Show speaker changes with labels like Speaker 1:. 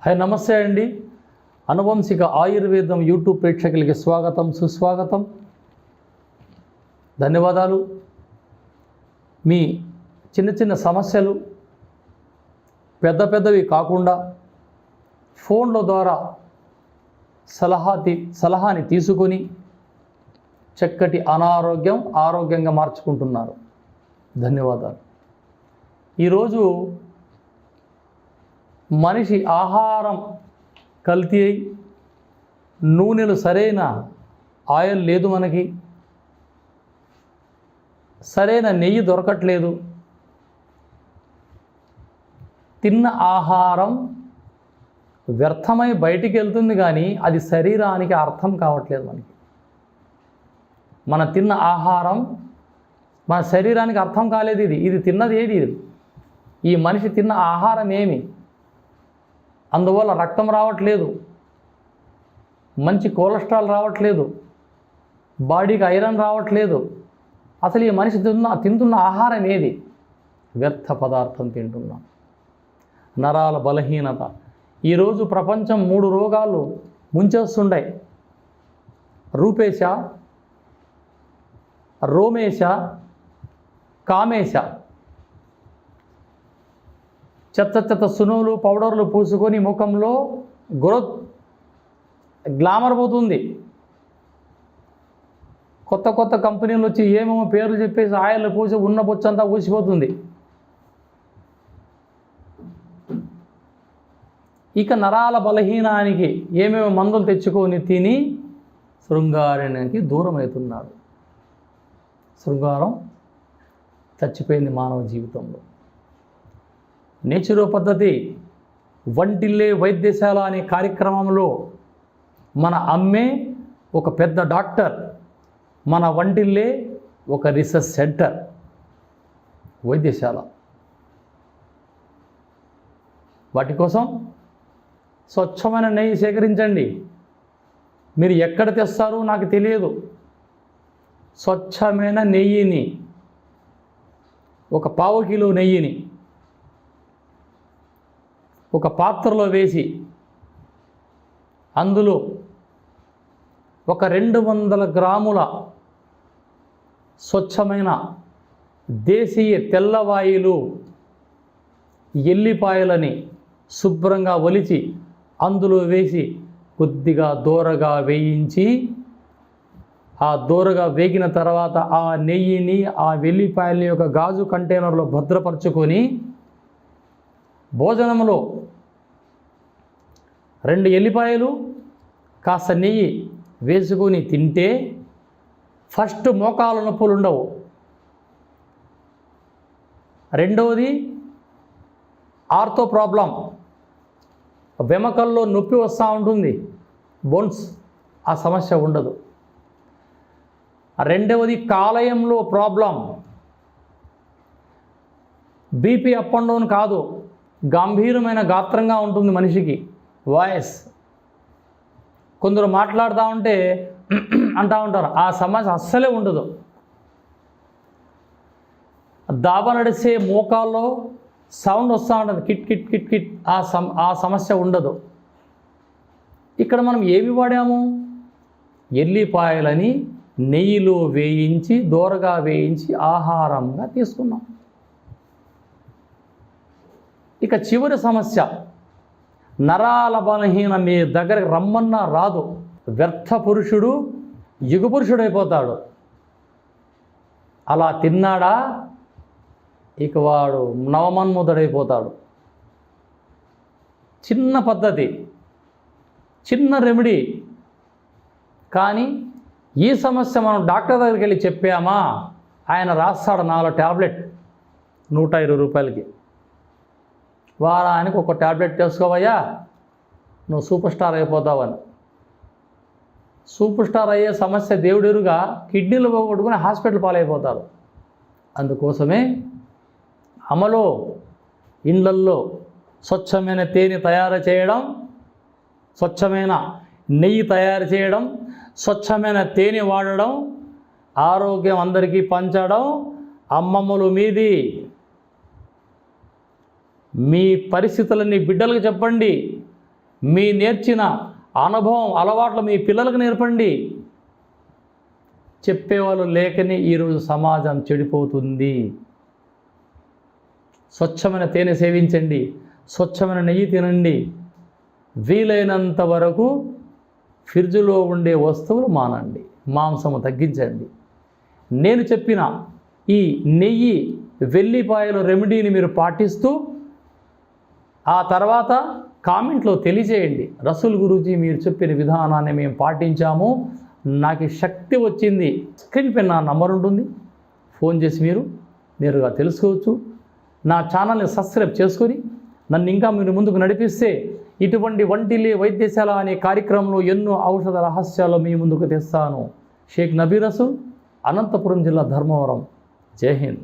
Speaker 1: Hi నమస్తే అండి. అనువంశిక ఆయుర్వేదం యూట్యూబ్ ప్రేక్షకులకి స్వాగతం, సుస్వాగతం, ధన్యవాదాలు. మీ చిన్న చిన్న సమస్యలు పెద్దవి కాకుండా ఫోన్ల ద్వారా సలహాని తీసుకొని చక్కటి ఆరోగ్యంగా మార్చుకుంటున్నారు. ధన్యవాదాలు. ఈరోజు మనిషి ఆహారం కల్తీ అయి నూనెలు సరైన ఆయిల్ లేదు, మనకి సరైన నెయ్యి దొరకట్లేదు. తిన్న ఆహారం వ్యర్థమై బయటికి వెళ్తుంది, కానీ అది శరీరానికి అర్థం కావట్లేదు. మన తిన్న ఆహారం మన శరీరానికి అర్థం కాలేదు. ఇది తిన్నది ఏది? ఈ మనిషి తిన్న ఆహారం ఏమి? అందువల్ల రక్తం రావట్లేదు, మంచి కొలెస్ట్రాల్ రావట్లేదు, బాడీకి ఐరన్ రావట్లేదు. అసలు ఈ మనిషి తింటున్న ఆహారం ఏది? వ్యర్థ పదార్థం తింటున్నాం. నరాల బలహీనత. ఈరోజు ప్రపంచం 3 రోగాలు ముంచేస్తుంటాయి: రూపేశ, రోమేశ, కామేశ. చెత్త సునువులు, పౌడర్లు పూసుకొని ముఖంలో గ్లామర్ పోతుంది. కొత్త కంపెనీలు వచ్చి ఏమేమో పేర్లు చెప్పేసి ఆయిల్ పూసి ఉన్న బొచ్చంతా ఊసిపోతుంది. ఇక నరాల బలహీనానికి ఏమేమో మందులు తెచ్చుకొని తిని శృంగారానికి దూరం అవుతున్నాడు. శృంగారం చచ్చిపోయింది మానవ జీవితంలో. నేచురో పద్ధతి వంటిల్లే వైద్యశాల అనే కార్యక్రమంలో మన అమ్మే ఒక పెద్ద డాక్టర్, మన వంటిల్లే ఒక రీసెర్చ్ సెంటర్, వైద్యశాల. వాటి కోసం స్వచ్ఛమైన నెయ్యి సేకరించండి. మీరు ఎక్కడ తెస్తారో నాకు తెలియదు. స్వచ్ఛమైన నెయ్యిని, ఒక 1/4 కిలో నెయ్యిని ఒక పాత్రలో వేసి అందులో ఒక 200 గ్రాముల స్వచ్ఛమైన దేశీయ తెల్లవాయిలు ఎల్లిపాయలని శుభ్రంగా ఒలిచి అందులో వేసి కొద్దిగా దోరగా వేయించి, ఆ దోరగా వేగిన తర్వాత ఆ నెయ్యిని ఆ వెల్లిపాయలని ఒక గాజు కంటైనర్లో భద్రపరచుకొని భోజనంలో 2 ఎల్లిపాయలు కాస్త నెయ్యి వేసుకొని తింటే ఫస్ట్ మోకాల నొప్పులు ఉండవు. రెండవది ఆర్థో ప్రాబ్లం, వెమకల్లో నొప్పి వస్తూ ఉంటుంది, బోన్స్, ఆ సమస్య ఉండదు. రెండవది కాలేయంలో problem, BP up and down కాదు, గంభీరమైన గాత్రంగా ఉంటుంది మనిషికి, వాయిస్. కొందరు మాట్లాడుతూ ఉంటే అంటూ ఉంటారు, ఆ సమస్య అస్సలే ఉండదు. దాబ నడిసే మోకాల్లో సౌండ్ వస్తూ ఉంటుంది, కిట్ కిట్ కిట్ కిట్, ఆ సమస్య ఉండదు. ఇక్కడ మనం ఏమి వాడాము? ఎల్లిపాయలని నెయ్యిలో వేయించి దోరగా వేయించి ఆహారంగా తీసుకున్నాం. ఇక చివరి సమస్య, నరాల బలహీన మీ దగ్గరకు రమ్మన్నా రాదు. వ్యర్థ పురుషుడు యుగ పురుషుడు అయిపోతాడు. అలా తిన్నాడా ఇక వాడు నవమన్ముదుడైపోతాడు. చిన్న పద్ధతి, చిన్న రెమెడీ. కానీ ఈ సమస్య మనం డాక్టర్ దగ్గరికి వెళ్ళి చెప్పామా, ఆయన రాస్తాడు 4 ట్యాబ్లెట్ 120 రూపాయలకి. వారానికి ఒక ట్యాబ్లెట్ చేసుకోవయ్యా, నువ్వు సూపర్ స్టార్ అయిపోతావని. సూపర్ స్టార్ అయ్యే సమస్య దేవుడెరుగా కిడ్నీలు పోగొట్టుకుని హాస్పిటల్ పాలైపోతారు. అందుకోసమే అమలో ఇండ్లల్లో స్వచ్ఛమైన తేనె తయారు చేయడం, స్వచ్ఛమైన నెయ్యి తయారు చేయడం, స్వచ్ఛమైన తేనె వాడడం, ఆరోగ్యం అందరికీ పంచడం అమ్మమ్మలు మీది. మీ పరిస్థితులని బిడ్డలకు చెప్పండి. మీ నేర్చిన అనుభవం అలవాట్లు మీ పిల్లలకు నేర్పండి. చెప్పేవాళ్ళు లేకనే ఈరోజు సమాజం చెడిపోతుంది. స్వచ్ఛమైన తేనె సేవించండి, స్వచ్ఛమైన నెయ్యి తినండి. వీలైనంత వరకు ఫ్రిడ్జ్లో ఉండే వస్తువులు మానండి, మాంసము తగ్గించండి. నేను చెప్పిన ఈ నెయ్యి వెల్లిపాయల రెమెడీని మీరు పాటిస్తూ ఆ తర్వాత కామెంట్లో తెలియజేయండి, రసూల్ గురూజీ మీరు చెప్పిన విధానాన్ని మేము పాటించాము, నాకు శక్తి వచ్చింది. స్క్రీన్ పైన నా నంబర్ ఉంటుంది, ఫోన్ చేసి మీరు నేరుగా తెలుసుకోవచ్చు. నా ఛానల్ని సబ్స్క్రైబ్ చేసుకొని నన్ను ఇంకా మీరు ముందుకు నడిపిస్తే ఇటువంటి వంటిల్లే వైద్యశాల అనే కార్యక్రమంలో ఎన్నో ఔషధ రహస్యాలు మీ ముందుకు తెస్తాను. షేక్ నబీ రసూల్, అనంతపురం జిల్లా, ధర్మవరం. జై హింద్.